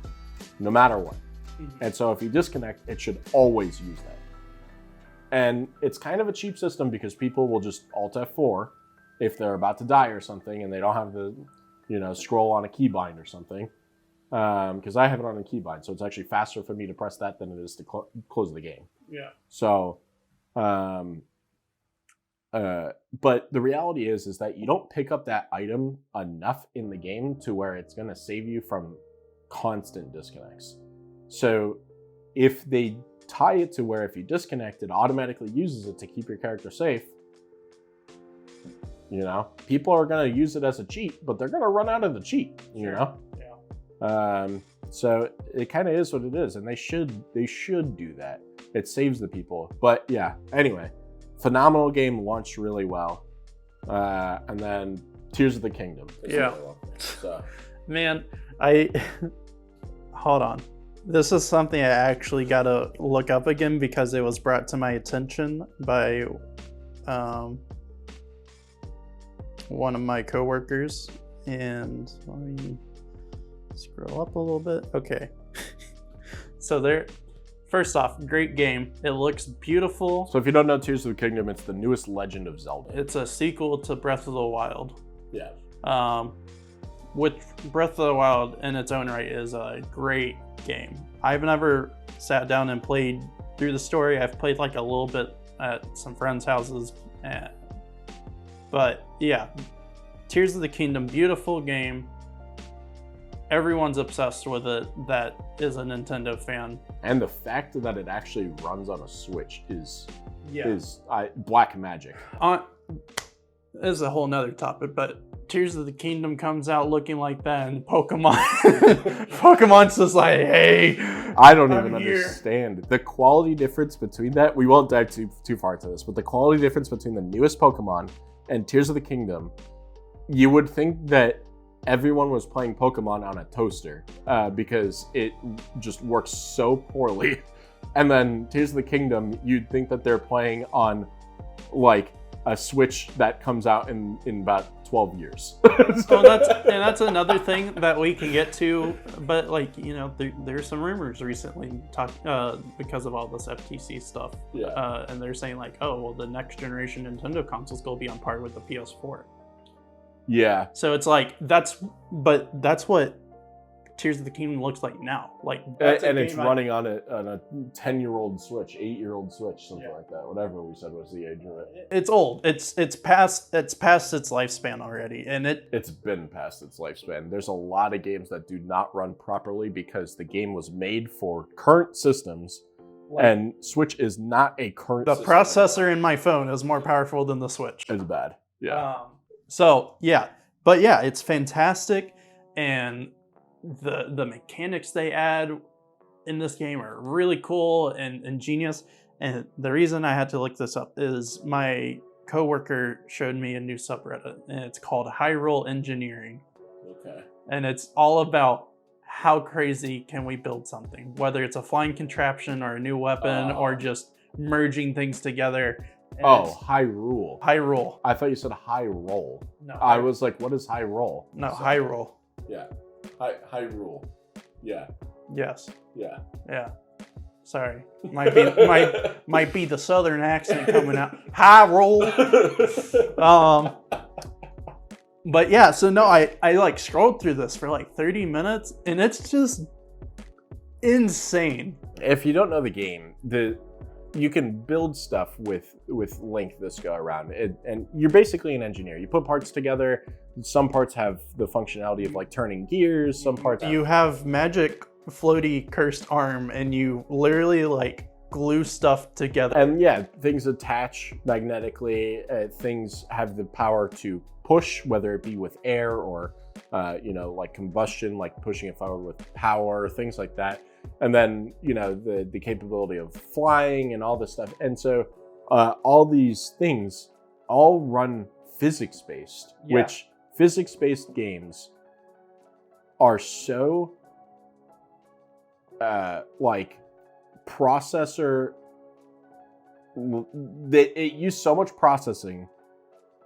no matter what. Mm-hmm. And so if you disconnect, it should always use that. And it's kind of a cheap system because people will just Alt F4 if they're about to die or something and they don't have the, scroll on a keybind or something. Because I have it on a keybind, so it's actually faster for me to press that than it is to close the game. Yeah. So, but the reality is that you don't pick up that item enough in the game to where it's going to save you from constant disconnects. So if they tie it to where if you disconnect, it automatically uses it to keep your character safe, people are going to use it as a cheat, but they're going to run out of the cheat, Yeah. So it kind of is what it is, and they should do that. It saves the people. But yeah, anyway, phenomenal game, launched really well. And then Tears of the Kingdom. Yeah. So. Man, hold on. This is something I actually got to look up again because it was brought to my attention by one of my coworkers. And let me scroll up a little bit. Okay. So first off, great game. It looks beautiful. So if you don't know Tears of the Kingdom, it's the newest Legend of Zelda. It's a sequel to Breath of the Wild. Yeah. Which Breath of the Wild in its own right is a great game. I've never sat down and played through the story. I've played like a little bit at some friends' houses. But yeah, Tears of the Kingdom, beautiful game. Everyone's obsessed with it that is a Nintendo fan. And the fact that it actually runs on a Switch is black magic. This is a whole nother topic, but Tears of the Kingdom comes out looking like that, and Pokemon's just like, hey, I don't even understand the quality difference between that. We won't dive too far into this, but the quality difference between the newest Pokemon and Tears of the Kingdom, you would think that everyone was playing Pokemon on a toaster because it just works so poorly. And then Tears of the Kingdom, you'd think that they're playing on like a Switch that comes out in about 12 years. So that's another thing that we can get to, but there's some rumors recently because of all this FTC stuff. Yeah. And they're saying the next generation Nintendo consoles will be on par with the PS4. Yeah. So it's that's what Tears of the Kingdom looks like now. And it's running on a 10-year-old Switch, 8-year-old Switch, something like that. Whatever we said was the age of it. It's old. It's past its lifespan already, and it's been past its lifespan. There's a lot of games that do not run properly because the game was made for current systems, and Switch is not a current. The processor in my phone is more powerful than the Switch. It's bad. Yeah. It's fantastic, and the mechanics they add in this game are really cool and ingenious. And the reason I had to look this up is my coworker showed me a new subreddit, and it's called Hyrule Engineering. Okay. And it's all about how crazy can we build something, whether it's a flying contraption or a new weapon or just merging things together. Hyrule. Hyrule. I thought you said high roll. No. I was like, what is high roll? No, Hyrule. Yeah. Hyrule. Yeah. Yes. Yeah. Yeah. Sorry. Might be the southern accent coming out. Hyrule. But yeah, so no, I scrolled through this for 30 minutes, and it's just insane. If you don't know the game, you can build stuff with Link this go around, and you're basically an engineer. You put parts together. Some parts have the functionality of like turning gears. Some parts you have magic floaty cursed arm, and you literally like glue stuff together. And yeah, things attach magnetically. Things have the power to push, whether it be with air or like combustion, like pushing it forward with power, things like that. And then the capability of flying and all this stuff. And so all these things all run physics based, which physics based games are so like processor, it use so much processing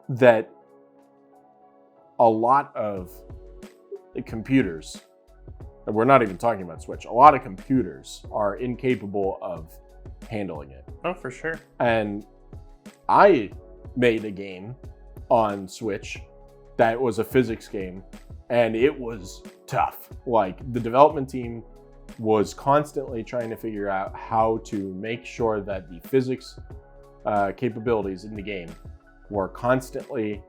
that a lot of the computers, and we're not even talking about Switch, a lot of computers are incapable of handling it. Oh, for sure. And I made a game on Switch that was a physics game, and it was tough. Like, the development team was constantly trying to figure out how to make sure that the physics capabilities in the game were constantly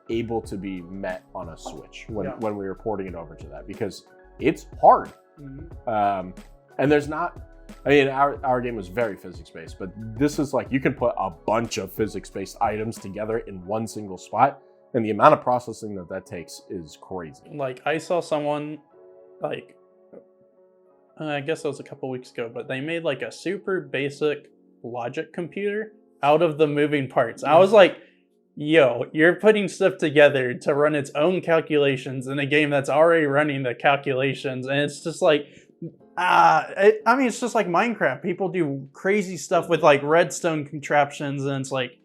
able to be met on a Switch when we were porting it over to that, because it's hard. And there's not, I mean, our game was very physics based, but this is like, you can put a bunch of physics based items together in one single spot, and the amount of processing that takes is crazy. Like, I saw someone, like, I guess it was a couple weeks ago, but they made like a super basic logic computer out of the moving parts. I was like, yo, you're putting stuff together to run its own calculations in a game that's already running the calculations. And it's just like, it's just like Minecraft. People do crazy stuff with like redstone contraptions, and it's like,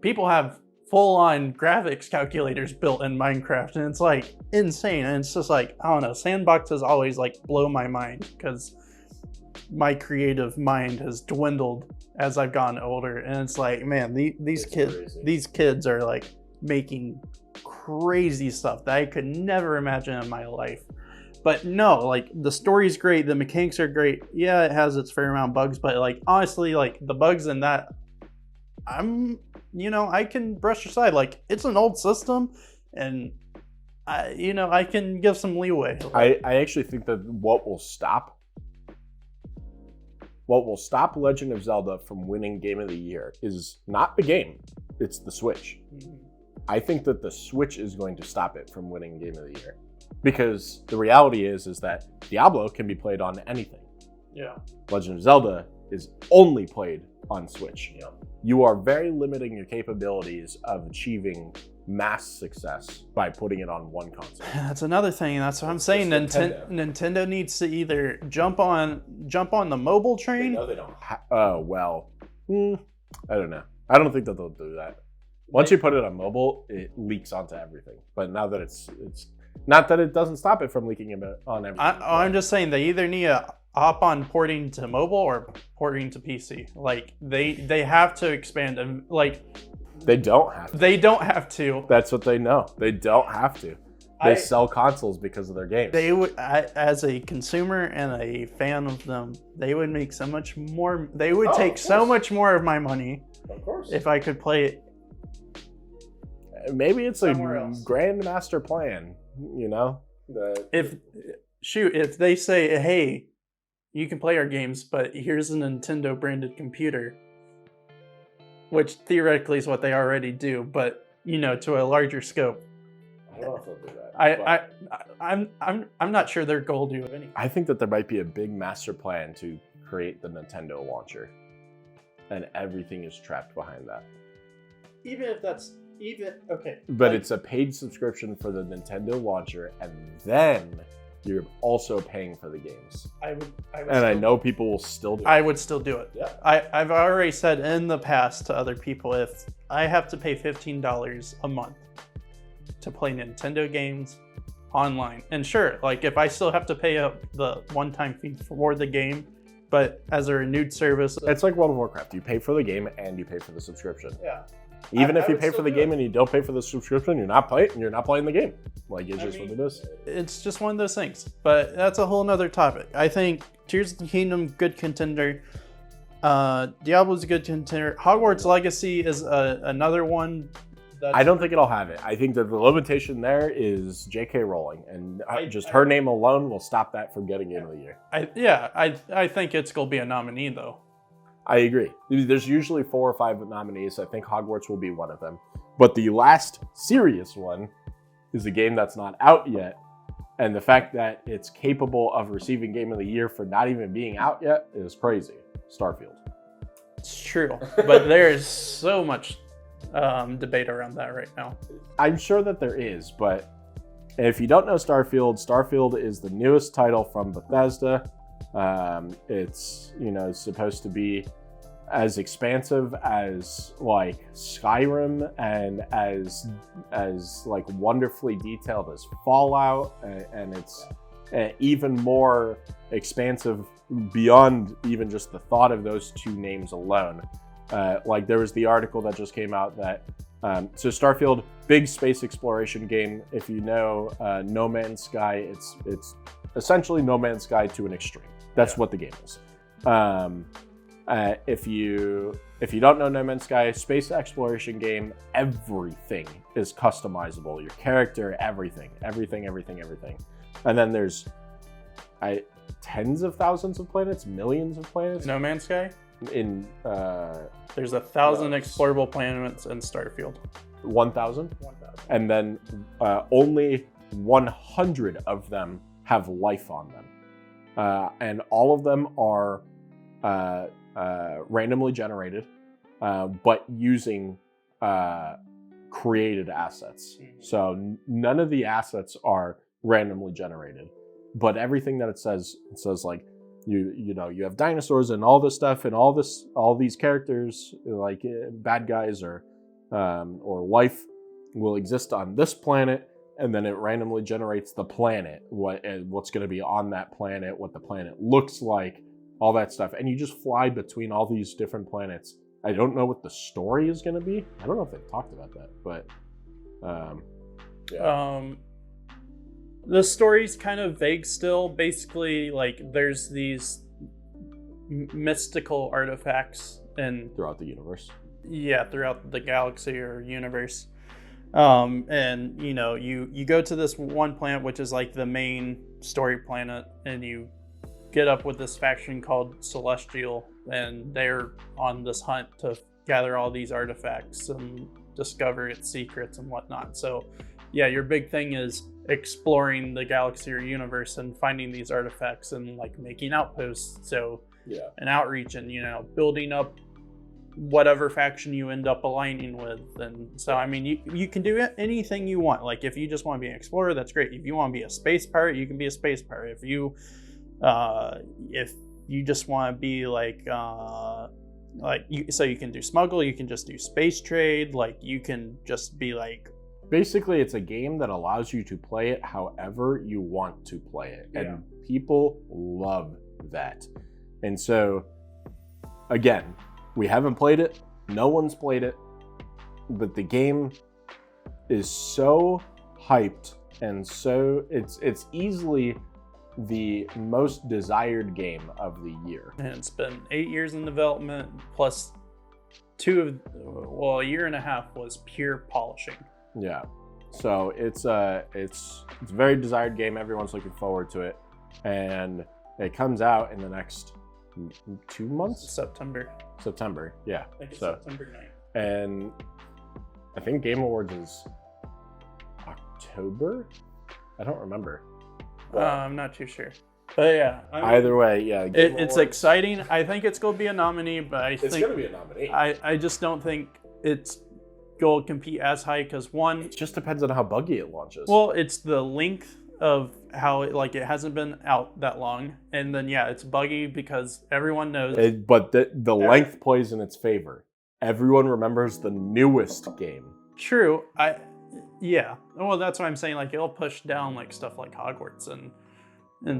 people have full-on graphics calculators built in Minecraft, and it's like insane. And it's just like, I don't know, sandboxes always like blow my mind, because my creative mind has dwindled as I've gotten older. And it's like, man, these kids are like making crazy stuff that I could never imagine in my life. But no, like, the story's great, the mechanics are great. Yeah, it has its fair amount of bugs, but like, honestly, like, the bugs in that, I can brush aside. Like, it's an old system, and I can give some leeway. I actually think that what will stop Legend of Zelda from winning Game of the Year is not the game, it's the Switch. I think that the Switch is going to stop it from winning Game of the Year, because the reality is that Diablo can be played on anything. Yeah. Legend of Zelda is only played on Switch. Yeah. You are very limiting your capabilities of achieving mass success by putting it on one console. That's another thing. That's what I'm saying. Nintendo needs to either jump on the mobile train. They don't. I don't know. I don't think that they'll do that. Once you put it on mobile, it leaks onto everything. But now that it's not that it doesn't stop it from leaking on everything. I'm just saying they either need to hop on porting to mobile or porting to PC. Like, they have to expand, and like, they don't have to. They don't have to. That's what they know. They don't have to. They sell consoles because of their games. They would, as a consumer and a fan of them, they would make so much more. They would take so much more of my money. Of course. If I could play it. Maybe it's a grand master plan. If they say, hey, you can play our games, but here's a Nintendo branded computer, which theoretically is what they already do, but to a larger scope. I don't know if they'll do that. I'm not sure their goal do anything. I think that there might be a big master plan to create the Nintendo launcher, and everything is trapped behind that. But it's a paid subscription for the Nintendo launcher, and then you're also paying for the games. I know people will still do it. I would still do it. Yeah. I've already said in the past to other people, if I have to pay $15 a month to play Nintendo games online, and sure, like, if I still have to pay up the one-time fee for the game, but as a renewed service, it's like World of Warcraft. You pay for the game and you pay for the subscription. Yeah. Even I if you would pay for still the do game it. and you don't pay for the subscription, you're not playing the game. Like, it's just what it is. It's just one of those things. But that's a whole nother topic. I think Tears of the Kingdom, good contender. Diablo's a good contender. Hogwarts Legacy is another one. I don't think it'll have it. I think that the limitation there is J.K. Rowling, and her name alone will stop that from getting Game of the Year. I think it's gonna be a nominee though. I agree. There's usually 4 or 5 nominees. I think Hogwarts will be one of them. But the last serious one is a game that's not out yet, and the fact that it's capable of receiving Game of the Year for not even being out yet is crazy. Starfield. It's true, but there is so much debate around that right now. I'm sure that there is, but if you don't know Starfield is the newest title from Bethesda. It's supposed to be as expansive as like Skyrim and as like wonderfully detailed as Fallout, and it's even more expansive beyond even just the thought of those 2 names alone. Like there was the article that just came out that so Starfield, big space exploration game. If you know No Man's Sky, it's essentially No Man's Sky to an extreme. That's what the game is. If you don't know No Man's Sky, space exploration game, everything is customizable. Your character, everything. And then there's tens of thousands of planets, millions of planets. No Man's Sky? There's 1,000 explorable planets in Starfield. 1,000? 1,000. And then only 100 of them have life on them. And all of them are randomly generated, but using created assets. So none of the assets are randomly generated, but everything that it says like you have dinosaurs and all this stuff and all these characters like bad guys or life will exist on this planet. And then it randomly generates the planet, what's going to be on that planet, what the planet looks like, all that stuff. And you just fly between all these different planets. I don't know what the story is going to be. I don't know if they've talked about that, but the story's kind of vague still. Basically, like there's these mystical artifacts throughout the universe. Yeah, throughout the galaxy or universe. And you go to this one planet, which is like the main story planet, and you get up with this faction called Celestial, and they're on this hunt to gather all these artifacts and discover its secrets and whatnot. So yeah, your big thing is exploring the galaxy or universe and finding these artifacts and like making outposts. So an outreach and building up whatever faction you end up aligning with. And so I mean you can do anything you want. Like if you just want to be an explorer, that's great. If you want to be a space pirate, you can be a space pirate. If you just want to be so you can do smuggle, you can just do space trade, like you can just be like, basically it's a game that allows you to play it however you want to play it, and people love that. And so again, we haven't played it, no one's played it, but the game is so hyped, and so it's easily the most desired game of the year. And it's been 8 years in development, plus a year and a half was pure polishing. Yeah, so it's a very desired game. Everyone's looking forward to it, and it comes out in the next 2 months. September, yeah. I think it's September 9th. And I think Game Awards is October. I don't remember. I'm not too sure. But yeah. Either way, yeah. It's exciting. I think it's going to be a nominee, but it's going to be a nominee. I just don't think it's going to compete as high because it just depends on how buggy it launches. Well, it's the length of how it hasn't been out that long, and then it's buggy because everyone knows. But the length plays in its favor. Everyone remembers the newest game. True. Well, that's what I'm saying. Like it'll push down like stuff like Hogwarts and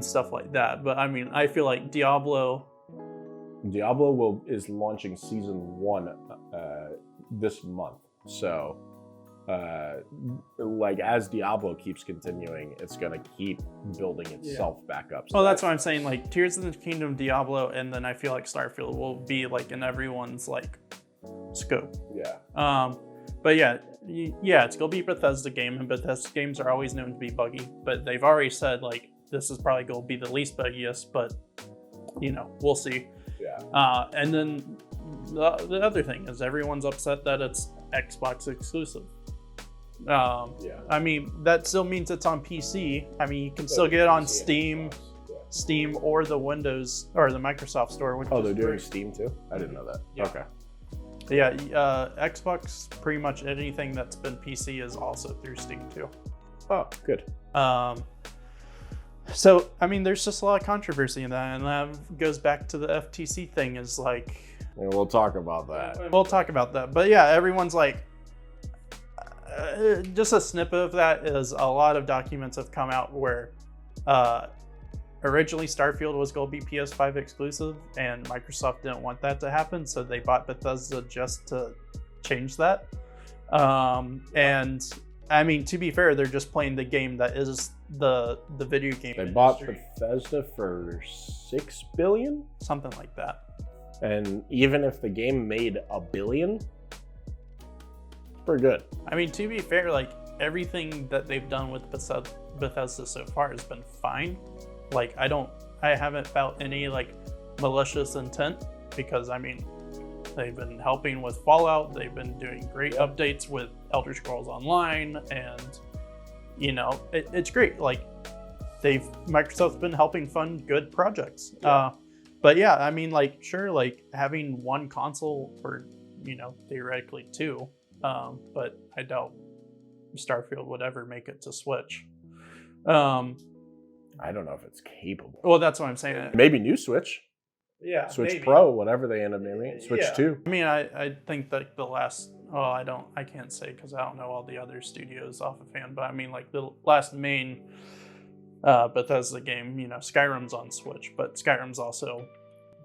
stuff like that. But I mean, I feel like Diablo is launching season 1 this month. So, like as Diablo keeps continuing, it's gonna keep building itself back up. So well, that's what I'm saying. Like Tears of the Kingdom, Diablo, and then I feel like Starfield will be like in everyone's like scope. Yeah. But yeah, it's gonna be a Bethesda game, and Bethesda games are always known to be buggy. But they've already said like this is probably gonna be the least buggiest, but we'll see. Yeah. And then the other thing is everyone's upset that it's Xbox exclusive. Yeah. I mean, that still means it's on PC. I mean, you can still get it on Steam, Steam or the Windows or the Microsoft Store. Which they're doing Steam too? I didn't know that. Yeah. Okay. Yeah, Xbox, pretty much anything that's been PC is also through Steam too. Oh, good. So, I mean, there's just a lot of controversy in that, and that goes back to the FTC thing is like... And we'll talk about that. We'll talk about that. But yeah, everyone's like... just a snippet of that is a lot of documents have come out where originally Starfield was going to be PS5 exclusive, and Microsoft didn't want that to happen, so they bought Bethesda just to change that. And I mean, to be fair, they're just playing the game that is the video game They industry. bought Bethesda for $6 billion, something like that. and even if the game made $1 billion, pretty good. I mean, to be fair, like everything that they've done with Bethesda so far has been fine. Like I haven't felt any like malicious intent, because I mean, they've been helping with Fallout. They've been doing great updates with Elder Scrolls Online, and it's great. Like Microsoft's been helping fund good projects. Yeah. But yeah, I mean, like sure, like having one console or theoretically two, but I doubt Starfield would ever make it to Switch. I don't know if it's capable. Well, that's what I'm saying. Maybe new Switch. Yeah, Switch maybe. Pro, whatever they end up naming. Switch 2. I mean, I think that the last, I can't say because I don't know all the other studios off of hand, but I mean, like the last main Bethesda game, Skyrim's on Switch, but Skyrim's also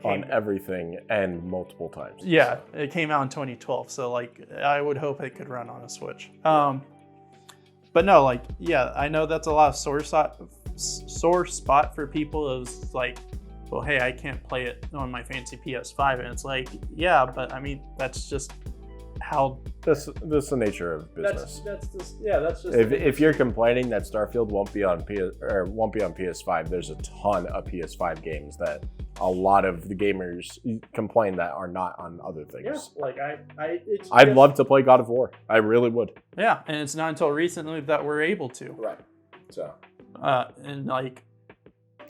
On everything and multiple times. Yeah, it came out in 2012, so like I would hope it could run on a Switch. But no, like I know that's a lot of sore spot for people. Is like, well, hey, I can't play it on my fancy PS5, and it's like, yeah, but I mean, that's just how That's the nature of business. That's just If you're complaining that Starfield won't be on PS5, there's a ton of PS5 games that a lot of the gamers complain that are not on other things. Yeah, like I'd love to play God of War. I really would. Yeah, and it's not until recently that we're able to. Right. So. And like.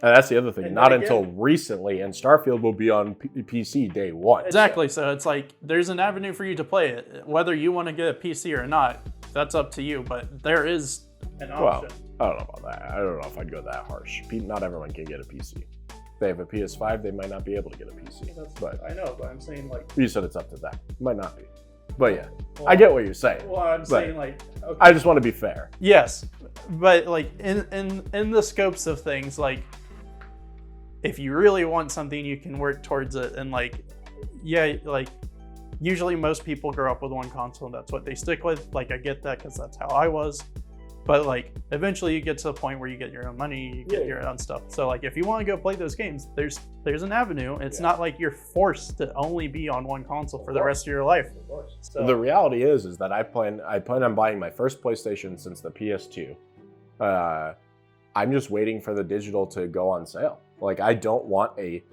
And that's the other thing. And Not then until recently, and Starfield will be on PC day one. Exactly. So it's like there's an avenue for you to play it. Whether you want to get a PC or not, that's up to you. But there is an option. Well, I don't know about that. I don't know if I'd go that harsh. Not everyone can get a PC. If they have a PS5, they might not be able to get a PC. I know, but I'm saying like. You said it's up to them. Might not be. But yeah, Well, I get what you're saying. Well, I'm saying like. Okay. I just want to be fair. Yes, but like in the scopes of things, like if you really want something, you can work towards it, and like usually most people grow up with one console and that's what they stick with. Like I get that because that's how I was, but like eventually you get to the point where you get your own money, you get your own stuff. So like if you want to go play those games, there's an avenue. It's not like you're forced to only be on one console for the rest of your life. Of course. So The reality is that I plan on buying my first PlayStation since the PS2. I'm just waiting for the digital to go on sale. Like I don't want a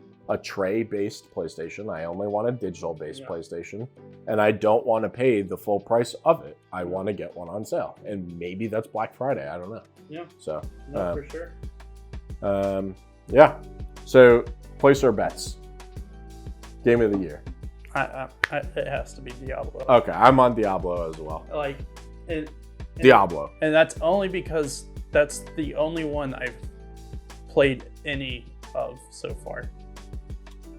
tray-based PlayStation. I only want a digital-based PlayStation, and I don't want to pay the full price of it. I want to get one on sale, and maybe that's Black Friday. I don't know. Yeah. So. for sure. Yeah. So place our bets. Game of the year. It has to be Diablo. Okay, I'm on Diablo as well. Like, Diablo. and that's only because that's the only one I've played any of so far.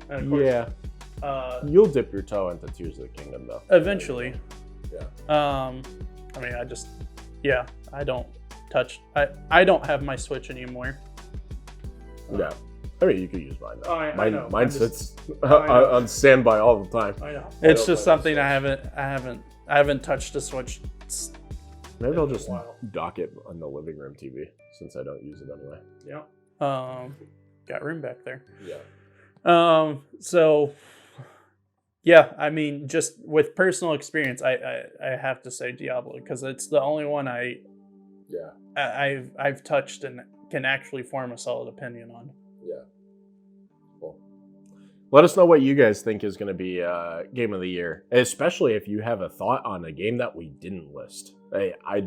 And of course, You'll dip your toe into Tears of the Kingdom though. Eventually. Yeah. I mean, I don't touch. I don't have my Switch anymore. Yeah. I mean, you could use mine though. I Mine sits on standby all the time. I know. It's just something I haven't I haven't touched a Switch. Maybe I'll just Wow. dock it on the living room TV since I don't use it anyway. Yeah. Got room back there. Yeah. So yeah, I mean, just with personal experience, I have to say Diablo because it's the only one I've touched and can actually form a solid opinion on. Yeah. Cool. Let us know what you guys think is going to be game of the year, especially if you have a thought on a game that we didn't list. I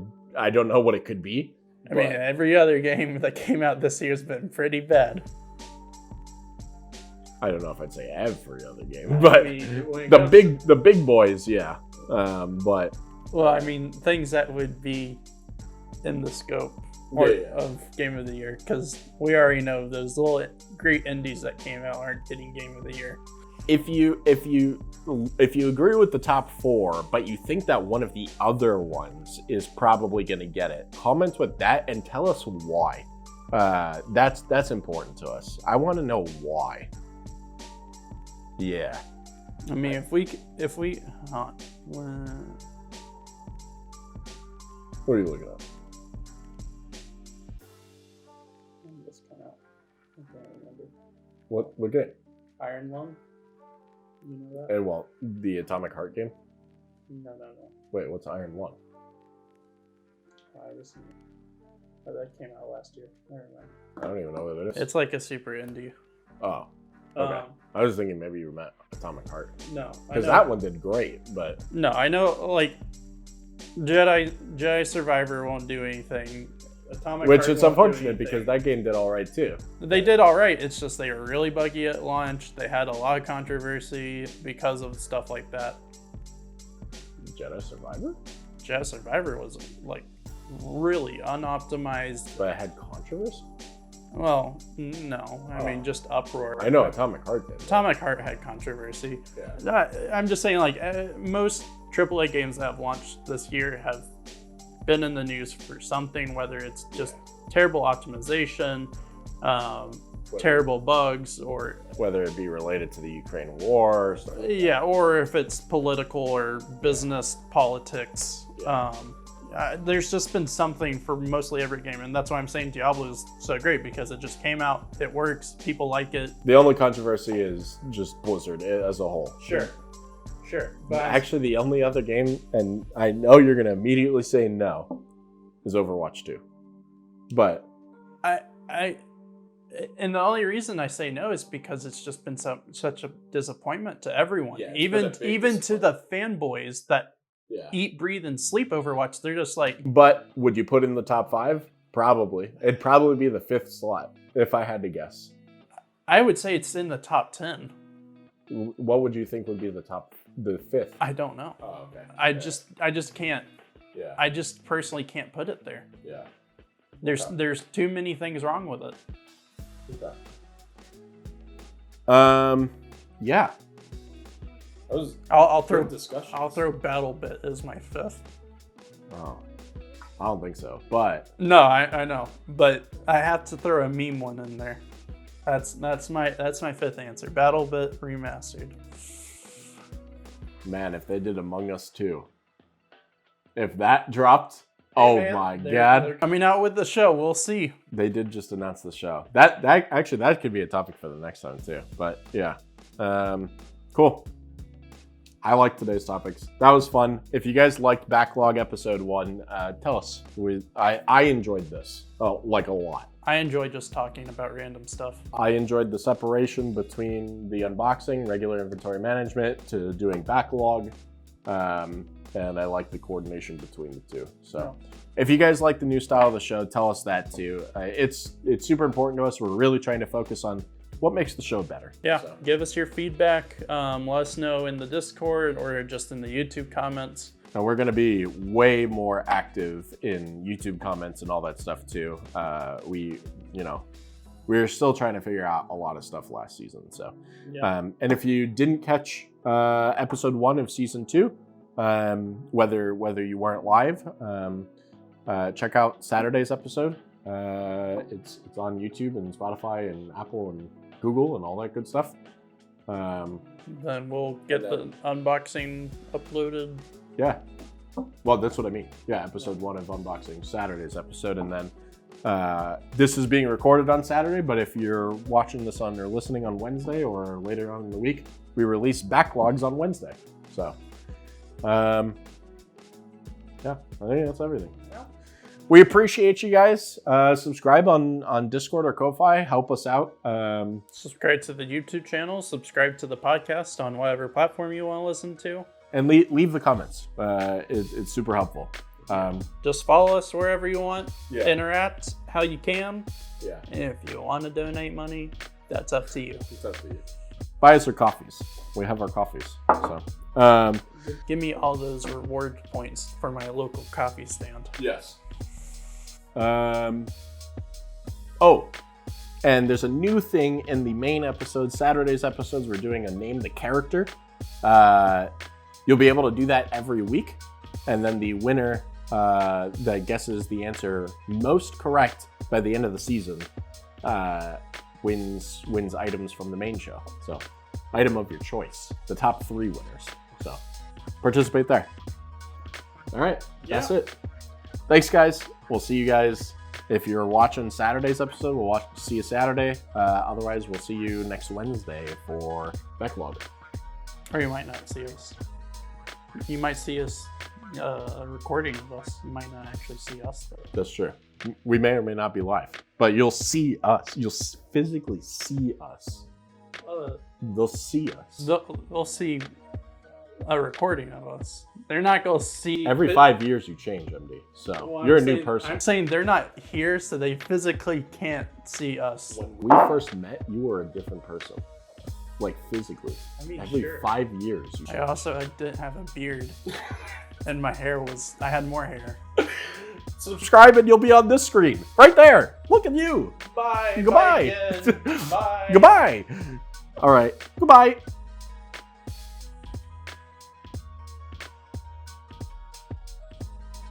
don't know what it could be. I mean, every other game that came out this year has been pretty bad. I don't know if I'd say every other game, but the big boys, yeah. But well, I mean, things that would be in the scope of game of the year, because we already know those little great indies that came out aren't getting game of the year. If you agree with the top 4, but you think that one of the other ones is probably going to get it, comment with that and tell us why. That's important to us. I want to know why. Yeah. I mean, if we What are you looking at? this come out? I can't remember. What game? Iron Lung? You know that? And well, the Atomic Heart game? No. Wait, what's Iron Lung? That came out last year. Never mind. I don't even know what it is. It's like a super indie. Oh, okay. I was thinking maybe you meant Atomic Heart. No. Because that one did great, but... No, I know, like, Jedi Survivor won't do anything. Atomic Which Heart is won't do unfortunate anything. because that game did all right too. They did all right. It's just they were really buggy at launch. They had a lot of controversy because of stuff like that. Jedi Survivor? Jedi Survivor was, like, really unoptimized. But it had controversy? Well, no. I mean, just uproar. I know Atomic Heart did. Atomic Heart had controversy. Yeah. I'm just saying, like, most AAA games that have launched this year have been in the news for something, whether it's just terrible optimization, terrible bugs, or whether it be related to the Ukraine war or something. Yeah, or if it's political or business politics. Yeah. There's just been something for mostly every game, and that's why I'm saying Diablo is so great, because it just came out, it works, people like it. The only controversy is just Blizzard as a whole. Sure. But actually, the only other game, and I know you're going to immediately say no, is Overwatch 2. But and the only reason I say no is because it's just been such a disappointment to everyone. Yeah, even to the fanboys that eat, breathe, and sleep Overwatch. They're just like... But would you put it in the top 5? Probably. It'd probably be the 5th slot, if I had to guess. I would say it's in the top 10. What would you think would be the 5th? I don't know. Oh, okay. I just can't. Yeah. I just personally can't put it there. Yeah. There's too many things wrong with it. Okay. Yeah. I'll throw BattleBit as my 5th. Oh, I don't think so. But no, I know, but I have to throw a meme one in there. That's my 5th answer. BattleBit remastered. Man, if they did Among Us 2, if that dropped, oh my god! They're coming out with the show. We'll see. They did just announce the show. That could be a topic for the next time too. But yeah, cool. I like today's topics. That was fun. If you guys liked Backlog episode 1, tell us. I enjoyed this, like a lot. I enjoy just talking about random stuff. I enjoyed the separation between the unboxing, regular inventory management, to doing Backlog, and I like the coordination between the two. So, if you guys like the new style of the show, tell us that too. It's super important to us. We're really trying to focus on what makes the show better. Yeah, so. Give us your feedback. Let us know in the Discord or just in the YouTube comments. And we're going to be way more active in YouTube comments and all that stuff too. We're still trying to figure out a lot of stuff last season. So, and if you didn't catch episode 1 of season 2, whether you weren't live, check out Saturday's episode. It's on YouTube and Spotify and Apple and Google and all that good stuff. Then we'll get the unboxing uploaded Yeah. Well, that's what I mean. Yeah, episode 1 of unboxing, Saturday's episode, and then this is being recorded on Saturday. But if you're watching this on or listening on Wednesday or later on in the week, we release backlogs on Wednesday. So, yeah, I think that's everything. Yeah. We appreciate you guys. Subscribe on Discord or Ko-Fi. Help us out. Subscribe to the YouTube channel. Subscribe to the podcast on whatever platform you want to listen to. And leave the comments. It's super helpful. Just follow us wherever you want. Yeah. Interact how you can. Yeah. If you want to donate money, that's up to you. It's up to you. Buy us our coffees. We have our coffees. So, give me all those reward points for my local coffee stand. yes. Oh, and there's a new thing in the main episode, Saturday's episodes. We're doing a name the character. You'll be able to do that every week, and then the winner that guesses the answer most correct by the end of the season wins items from the main show. So, item of your choice, the top 3 winners. So, participate there. All right, that's it. Thanks, guys. We'll see you guys. If you're watching Saturday's episode, we'll see you Saturday. Otherwise, we'll see you next Wednesday for Backlog. Or you might not see us. You might see us recording of us. You might not actually see us, though. That's true. We may or may not be live, but you'll see us. You'll physically see us. They'll see us. They'll see a recording of us. They're not going to see... Every 5 years you change, MD. So you're a new person. I'm saying they're not here, so they physically can't see us. When we first met, you were a different person. Like, physically. I mean, Every sure. 5 years you change. I didn't have a beard. And my hair I had more hair. Subscribe and you'll be on this screen. Right there. Look at you. Bye. Goodbye. Bye. Bye. Goodbye. All right. Goodbye.